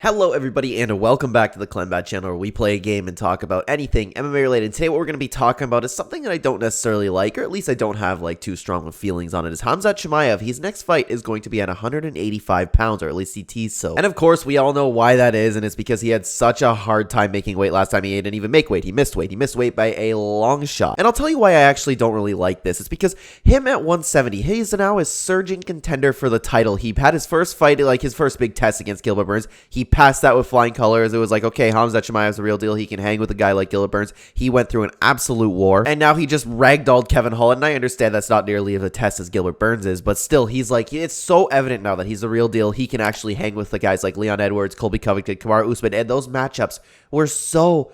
Hello everybody and welcome back to the CLEN channel where we play a game and talk about anything MMA related. Today what we're going to be talking about is something that I don't necessarily like, or at least I don't have like too strong of feelings on it. Is Khamzat Chimaev. His next fight is going to be at 185 pounds, or at least he teased so. And of course we all know why that is, and it's because he had such a hard time making weight last time. He didn't even make weight. He missed weight. He missed weight by a long shot. And I'll tell you why I actually don't really like this. It's because him at 170, he's now a surging contender for the title. He had his first fight, like his first big test against Gilbert Burns. He passed that with flying colors. It was like, okay, Khamzat Chimaev's the real deal. He can hang with a guy like Gilbert Burns. He went through an absolute war, and now he just ragdolled Kevin Holland. And I understand that's not nearly of a test as Gilbert Burns is, but still, he's like, it's so evident now that he's the real deal. He can actually hang with the guys like Leon Edwards, Colby Covington, Kamaru Usman, and those matchups were so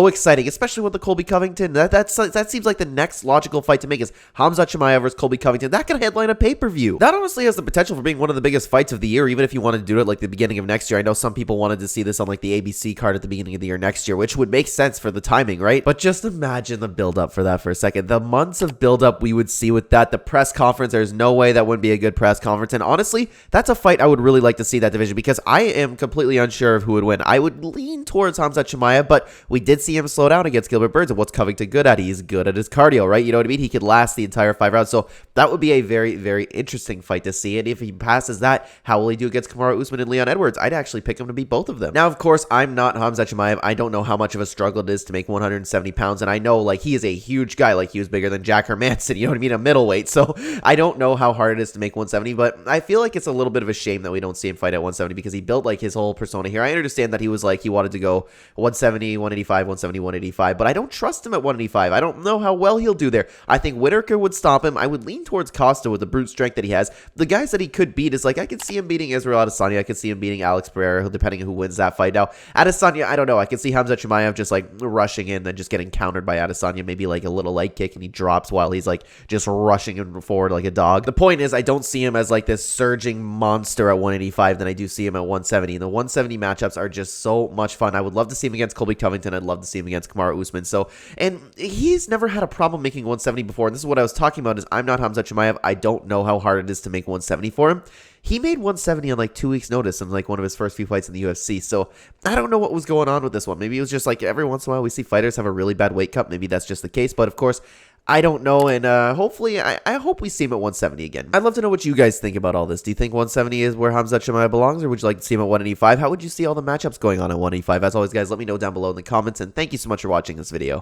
exciting, especially with the Colby Covington. That seems like the next logical fight to make is Khamzat Chimaev versus Colby Covington. That could headline a pay-per-view. That honestly has the potential for being one of the biggest fights of the year, even if you wanted to do it like the beginning of next year. I know some people wanted to see this on like the ABC card at the beginning of the year next year, which would make sense for the timing, right? But just imagine the build-up for that for a second. The months of build-up we would see with that. The press conference, there's no way that wouldn't be a good press conference. And honestly, that's a fight I would really like to see, that division, because I am completely unsure of who would win. I would lean towards Khamzat Chimaev, but we did see him slow down against Gilbert Burns. And what's Covington good at? He's good at his cardio, right? You know what I mean? He could last the entire 5 rounds. So that would be a very, very interesting fight to see. And if he passes that, how will he do against Kamaru Usman and Leon Edwards? I'd actually pick him to beat both of them. Now, of course, I'm not Khamzat Chimaev. I don't know how much of a struggle it is to make 170 pounds. And I know, like, he is a huge guy. Like, he was bigger than Jack Hermanson, you know what I mean? A middleweight. So I don't know how hard it is to make 170, but I feel like it's a little bit of a shame that we don't see him fight at 170, because he built like his whole persona here. I understand that he was like, he wanted to go 170, 185, 170, 185, but I don't trust him at 185. I don't know how well he'll do there. I think Whitaker would stop him. I would lean towards Costa with the brute strength that he has. The guys that he could beat is like, I could see him beating Israel Adesanya. I could see him beating Alex Pereira, depending on who wins that fight. Now, Adesanya, I don't know. I could see Khamzat Chimaev just like rushing in, then just getting countered by Adesanya, maybe like a little leg kick, and he drops while he's like just rushing him forward like a dog. The point is, I don't see him as like this surging monster at 185 than I do see him at 170. And the 170 matchups are just so much fun. I would love to see him against Colby Covington. I'd love to see him against Kamaru Usman. So, and he's never had a problem making 170 before. And this is what I was talking about, is I'm not Khamzat Chimaev. I don't know how hard it is to make 170 for him. He made 170 on like 2 weeks notice in like one of his first few fights in the UFC. So I don't know what was going on with this one. Maybe it was just like every once in a while we see fighters have a really bad weight cut. Maybe that's just the case. But of course, I don't know, and hopefully, I hope we see him at 170 again. I'd love to know what you guys think about all this. Do you think 170 is where Khamzat Chimaev belongs, or would you like to see him at 185? How would you see all the matchups going on at 185? As always, guys, let me know down below in the comments, and thank you so much for watching this video.